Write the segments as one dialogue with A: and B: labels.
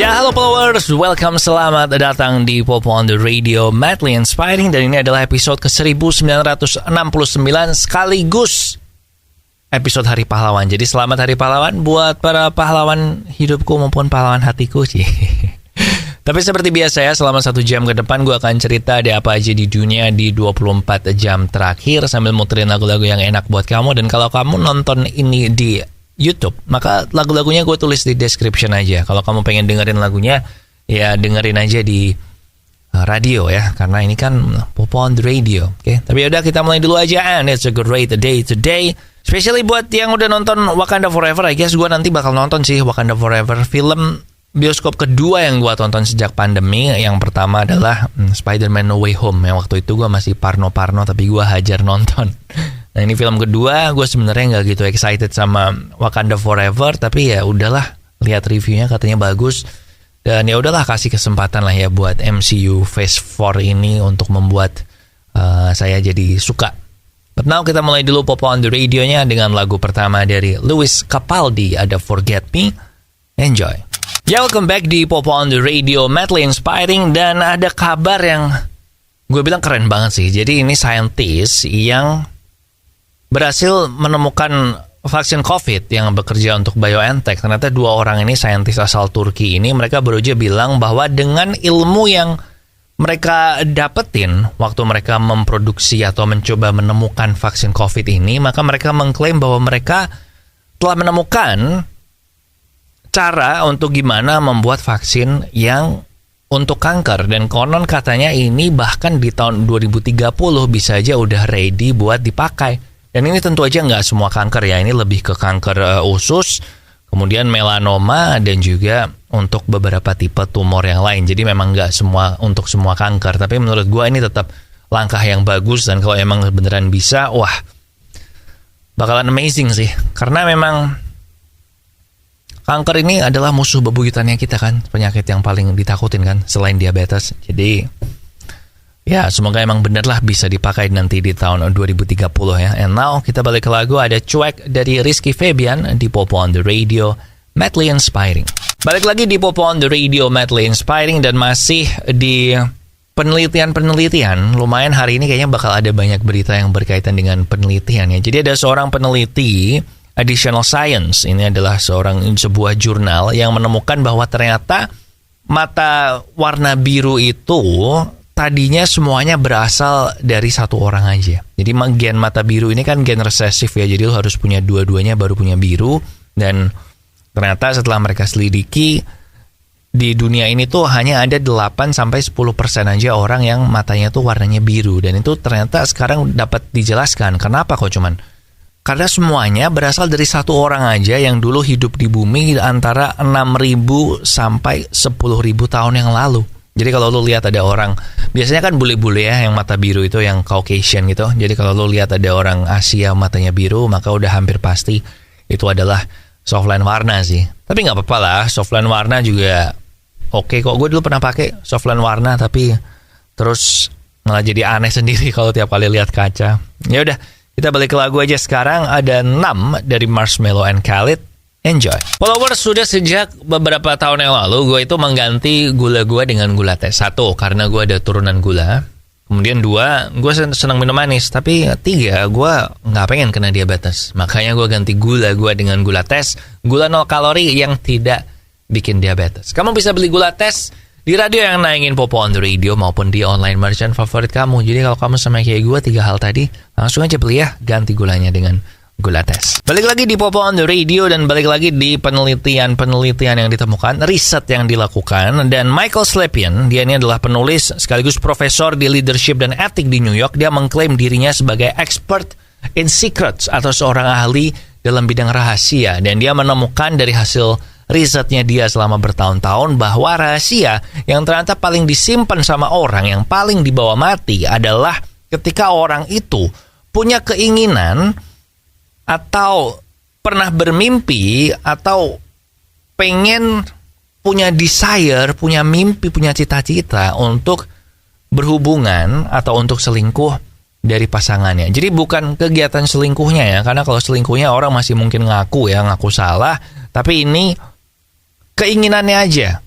A: Ya, halo followers, welcome, selamat datang di Pop on the Radio Madly Inspiring. Dan ini adalah episode ke-1969 sekaligus episode Hari Pahlawan. Jadi selamat Hari Pahlawan buat para pahlawan hidupku maupun pahlawan hatiku sih. Tapi seperti biasa ya, selama 1 jam ke depan gue akan cerita ada apa aja di dunia di 24 jam terakhir sambil muterin lagu-lagu yang enak buat kamu. Dan kalau kamu nonton ini di YouTube, maka lagu-lagunya gue tulis di description aja. Kalau kamu pengen dengerin lagunya, ya dengerin aja di radio ya, karena ini kan Pop on the Radio. Oke, tapi yaudah kita mulai dulu aja. And it's a great day today, especially buat yang udah nonton Wakanda Forever. I guess gue nanti bakal nonton sih Wakanda Forever, film bioskop kedua yang gue tonton sejak pandemi. Yang pertama adalah Spider-Man No Way Home, yang waktu itu gue masih parno-parno tapi gue hajar nonton. Nah, ini film kedua, gue sebenarnya nggak gitu excited sama Wakanda Forever, tapi ya udahlah, lihat reviewnya katanya bagus, dan ya udahlah kasih kesempatan lah ya buat MCU Phase 4 ini untuk membuat saya jadi suka. But now kita mulai dulu Pop on the Radio-nya dengan lagu pertama dari Lewis Capaldi, ada Forget Me. Enjoy. Ya, welcome back di Pop on the Radio Madly Inspiring, dan ada kabar yang gue bilang keren banget sih. Jadi ini scientist yang berhasil menemukan vaksin COVID yang bekerja untuk BioNTech. Ternyata 2 orang ini, saintis asal Turki ini, mereka baru aja bilang bahwa dengan ilmu yang mereka dapetin waktu mereka memproduksi atau mencoba menemukan vaksin COVID ini, maka mereka mengklaim bahwa mereka telah menemukan cara untuk gimana membuat vaksin yang untuk kanker. Dan konon katanya ini bahkan di tahun 2030 bisa aja udah ready buat dipakai. Dan ini tentu aja nggak semua kanker ya, ini lebih ke kanker usus, kemudian melanoma, dan juga untuk beberapa tipe tumor yang lain. Jadi memang nggak semua untuk semua kanker, tapi menurut gue ini tetap langkah yang bagus, dan kalau emang beneran bisa, wah, bakalan amazing sih. Karena memang kanker ini adalah musuh bebuyutannya kita kan, penyakit yang paling ditakutin kan, selain diabetes. Jadi ya, semoga emang bener lah bisa dipakai nanti di tahun 2030 ya. And now kita balik ke lagu, ada Cuek dari Rizky Febian di Pop on the Radio Madly Inspiring. Balik lagi di Pop on the Radio Madly Inspiring, dan masih di penelitian. Lumayan hari ini kayaknya bakal ada banyak berita yang berkaitan dengan penelitian ya. Jadi ada seorang peneliti Additional Science, ini adalah sebuah jurnal yang menemukan bahwa ternyata mata warna biru itu tadinya semuanya berasal dari satu orang aja. Jadi gen mata biru ini kan gen resesif ya, jadi lo harus punya dua-duanya baru punya biru. Dan ternyata setelah mereka selidiki, di dunia ini tuh hanya ada 8-10% aja orang yang matanya tuh warnanya biru. Dan itu ternyata sekarang dapat dijelaskan. Kenapa kok cuman? Karena semuanya berasal dari satu orang aja yang dulu hidup di bumi antara 6.000 sampai 10.000 tahun yang lalu. Jadi kalau lo lihat ada orang, biasanya kan bule-bule ya yang mata biru itu, yang Caucasian gitu. Jadi kalau lo lihat ada orang Asia matanya biru, maka udah hampir pasti itu adalah softline warna sih. Tapi nggak apa-apa lah, softline warna juga oke kok. Gue dulu pernah pakai softline warna, tapi terus malah jadi aneh sendiri kalau tiap kali lihat kaca. Ya udah, kita balik ke lagu aja sekarang. Ada 6 dari Marshmello and Khalid. Enjoy. Followers, sudah sejak beberapa tahun yang lalu gue itu mengganti gula gue dengan gula teh. 1, karena gue ada turunan gula. Kemudian 2, gue senang minum manis. Tapi 3, gue nggak pengen kena diabetes. Makanya gue ganti gula gue dengan gula tes, gula 0 kalori yang tidak bikin diabetes. Kamu bisa beli gula tes di radio yang naingin Pop on the Radio maupun di online merchant favorit kamu. Jadi kalau kamu sama kayak gue 3 hal tadi, langsung aja beli ya, ganti gulanya dengan gula tes. Balik lagi di Pop on the Radio, dan balik lagi di penelitian yang ditemukan, riset yang dilakukan. Dan Michael Slepian, dia ini adalah penulis sekaligus profesor di leadership dan etik di New York. Dia mengklaim dirinya sebagai expert in secrets atau seorang ahli dalam bidang rahasia. Dan dia menemukan dari hasil risetnya dia selama bertahun-tahun bahwa rahasia yang ternyata paling disimpan sama orang, yang paling dibawa mati adalah ketika orang itu punya keinginan atau pernah bermimpi atau pengen punya desire, punya mimpi, punya cita-cita untuk berhubungan atau untuk selingkuh dari pasangannya. Jadi bukan kegiatan selingkuhnya ya, karena kalau selingkuhnya orang masih mungkin ngaku salah, tapi ini keinginannya aja.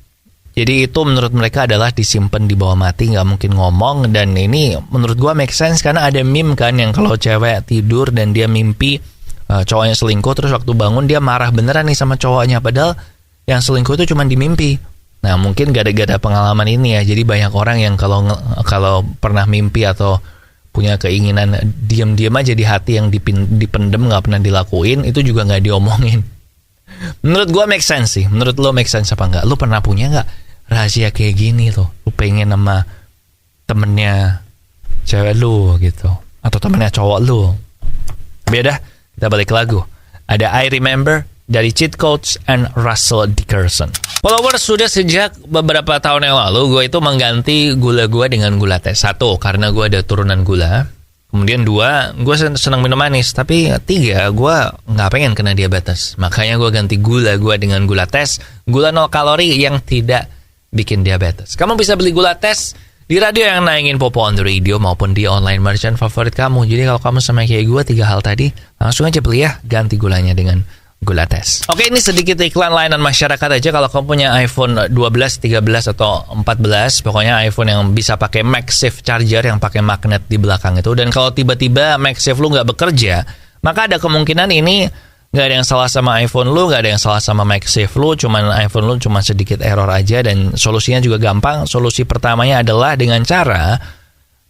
A: Jadi itu menurut mereka adalah disimpan di bawah mati, nggak mungkin ngomong. Dan ini menurut gue make sense karena ada meme kan yang kalau cewek tidur dan dia mimpi cowoknya selingkuh, terus waktu bangun dia marah beneran nih sama cowoknya, padahal yang selingkuh itu cuma di mimpi. Nah mungkin gara-gara pengalaman ini ya, jadi banyak orang yang kalau pernah mimpi atau punya keinginan diam-diam aja di hati yang dipendem nggak pernah dilakuin, itu juga nggak diomongin. Menurut gue make sense sih. Menurut lo make sense apa enggak? Lo pernah punya nggak rahasia kayak gini tuh? Lo pengen sama temennya cewek lo gitu, atau temennya cowok lo? Beda. Kita balik ke lagu. Ada I Remember dari Cheat Codes and Russell Dickerson. Followers, sudah sejak beberapa tahun yang lalu gue itu mengganti gula gue dengan gula teh. 1, karena gue ada turunan gula. Kemudian 2, gue senang minum manis. Tapi 3, gue gak pengen kena diabetes. Makanya gue ganti gula gue dengan gula tes. Gula 0 kalori yang tidak bikin diabetes. Kamu bisa beli gula tes di radio yang naingin Popo on the Radio maupun di online merchant favorit kamu. Jadi kalau kamu sama kayak gue 3 hal tadi, langsung aja beli ya. Ganti gulanya dengan gula tes. Oke, ini sedikit iklan layanan masyarakat aja. Kalau kamu punya iPhone 12, 13 atau 14, pokoknya iPhone yang bisa pakai MagSafe charger yang pakai magnet di belakang itu. Dan kalau tiba-tiba MagSafe lu nggak bekerja, maka ada kemungkinan ini nggak ada yang salah sama iPhone lu, nggak ada yang salah sama MagSafe lu, cuman iPhone lu cuma sedikit error aja. Dan solusinya juga gampang. Solusi pertamanya adalah dengan cara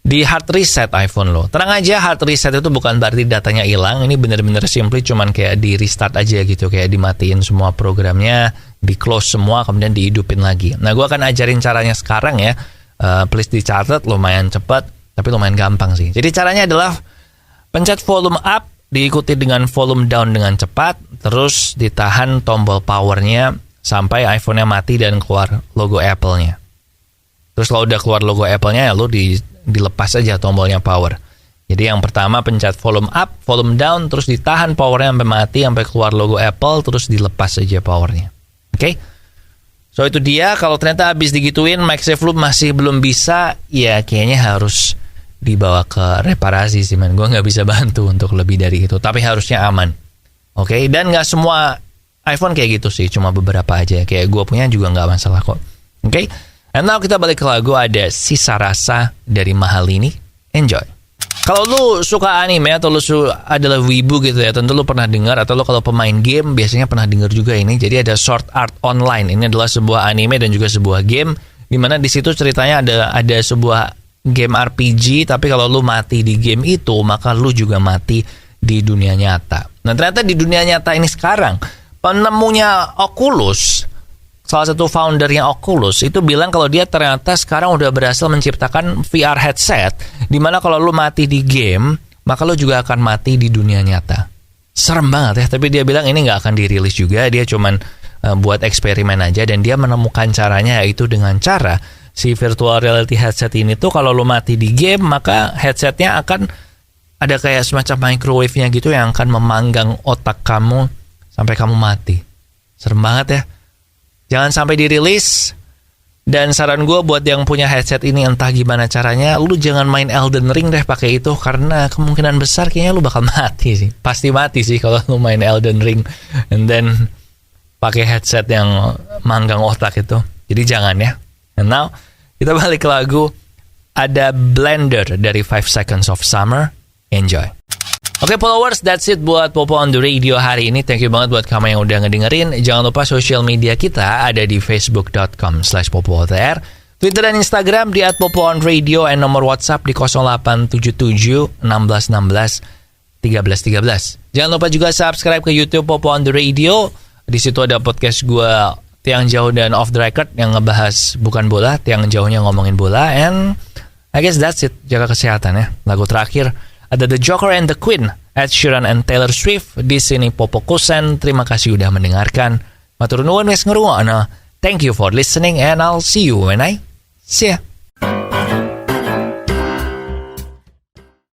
A: di hard reset iPhone lo. Tenang aja, hard reset itu bukan berarti datanya hilang. Ini bener-bener simply cuman kayak di restart aja gitu. Kayak dimatiin semua programnya, di close semua, kemudian dihidupin lagi. Nah, gue akan ajarin caranya sekarang ya. Please dicatat, lumayan cepat, tapi lumayan gampang sih. Jadi caranya adalah pencet volume up, diikuti dengan volume down dengan cepat, terus ditahan tombol powernya sampai iPhone-nya mati dan keluar logo Apple-nya. Terus kalau udah keluar logo Apple-nya, ya lo dilepas aja tombolnya power. Jadi yang pertama pencet volume up, volume down, terus ditahan powernya sampai mati, sampai keluar logo Apple, terus dilepas aja powernya. Oke? So itu dia. Kalau ternyata habis digituin MagSafe lu masih belum bisa, ya kayaknya harus dibawa ke reparasi sih, man. Gue nggak bisa bantu untuk lebih dari itu, tapi harusnya aman. Oke? Dan nggak semua iPhone kayak gitu sih, cuma beberapa aja. Kayak gue punya juga nggak masalah kok. Oke? And now kita balik ke lagu, ada Sisa Rasa dari Mahalini. Enjoy. Kalau lu suka anime atau lu adalah wibu gitu ya, tentu lu pernah dengar, atau lu kalau pemain game biasanya pernah dengar juga ini. Jadi ada Sword Art Online. Ini adalah sebuah anime dan juga sebuah game di mana di situ ceritanya ada sebuah game RPG, tapi kalau lu mati di game itu, maka lu juga mati di dunia nyata. Nah, ternyata di dunia nyata ini sekarang penemunya Oculus, salah satu foundernya Oculus itu bilang kalau dia ternyata sekarang udah berhasil menciptakan VR headset di mana kalau lu mati di game, maka lu juga akan mati di dunia nyata. Serem banget ya, tapi dia bilang ini nggak akan dirilis juga, dia cuman buat eksperimen aja, dan dia menemukan caranya yaitu dengan cara si virtual reality headset ini tuh kalau lu mati di game, maka headsetnya akan ada kayak semacam microwave-nya gitu yang akan memanggang otak kamu sampai kamu mati. Serem banget ya. Jangan sampai dirilis. Dan saran gue buat yang punya headset ini, entah gimana caranya, lu jangan main Elden Ring deh pakai itu, karena kemungkinan besar kayaknya lu bakal mati sih. Pasti mati sih kalau lu main Elden Ring and then pakai headset yang manggang otak itu. Jadi jangan ya. And now kita balik ke lagu, ada Blender dari 5 Seconds of Summer. Enjoy. Oke, followers, that's it buat Popo on the Radio hari ini. Thank you banget buat kamu yang udah ngedengerin. Jangan lupa sosial media kita ada di facebook.com/PopoOTR, Twitter dan Instagram di @PopoOnRadio, dan nomor WhatsApp di 0877 1616 1313. Jangan lupa juga subscribe ke YouTube Popo on the Radio. Di situ ada podcast gue Tiang Jauh dan Off the Record yang ngebahas bukan bola, tiang jauhnya ngomongin bola. And I guess that's it. Jaga kesehatan ya. Lagu terakhir ada The Joker and the Queen, Ed Sheeran and Taylor Swift. Di sini Popo Kusen. Terima kasih udah mendengarkan. Matur nuwun wis ngrungokno. Thank you for listening and I'll see you when I see ya.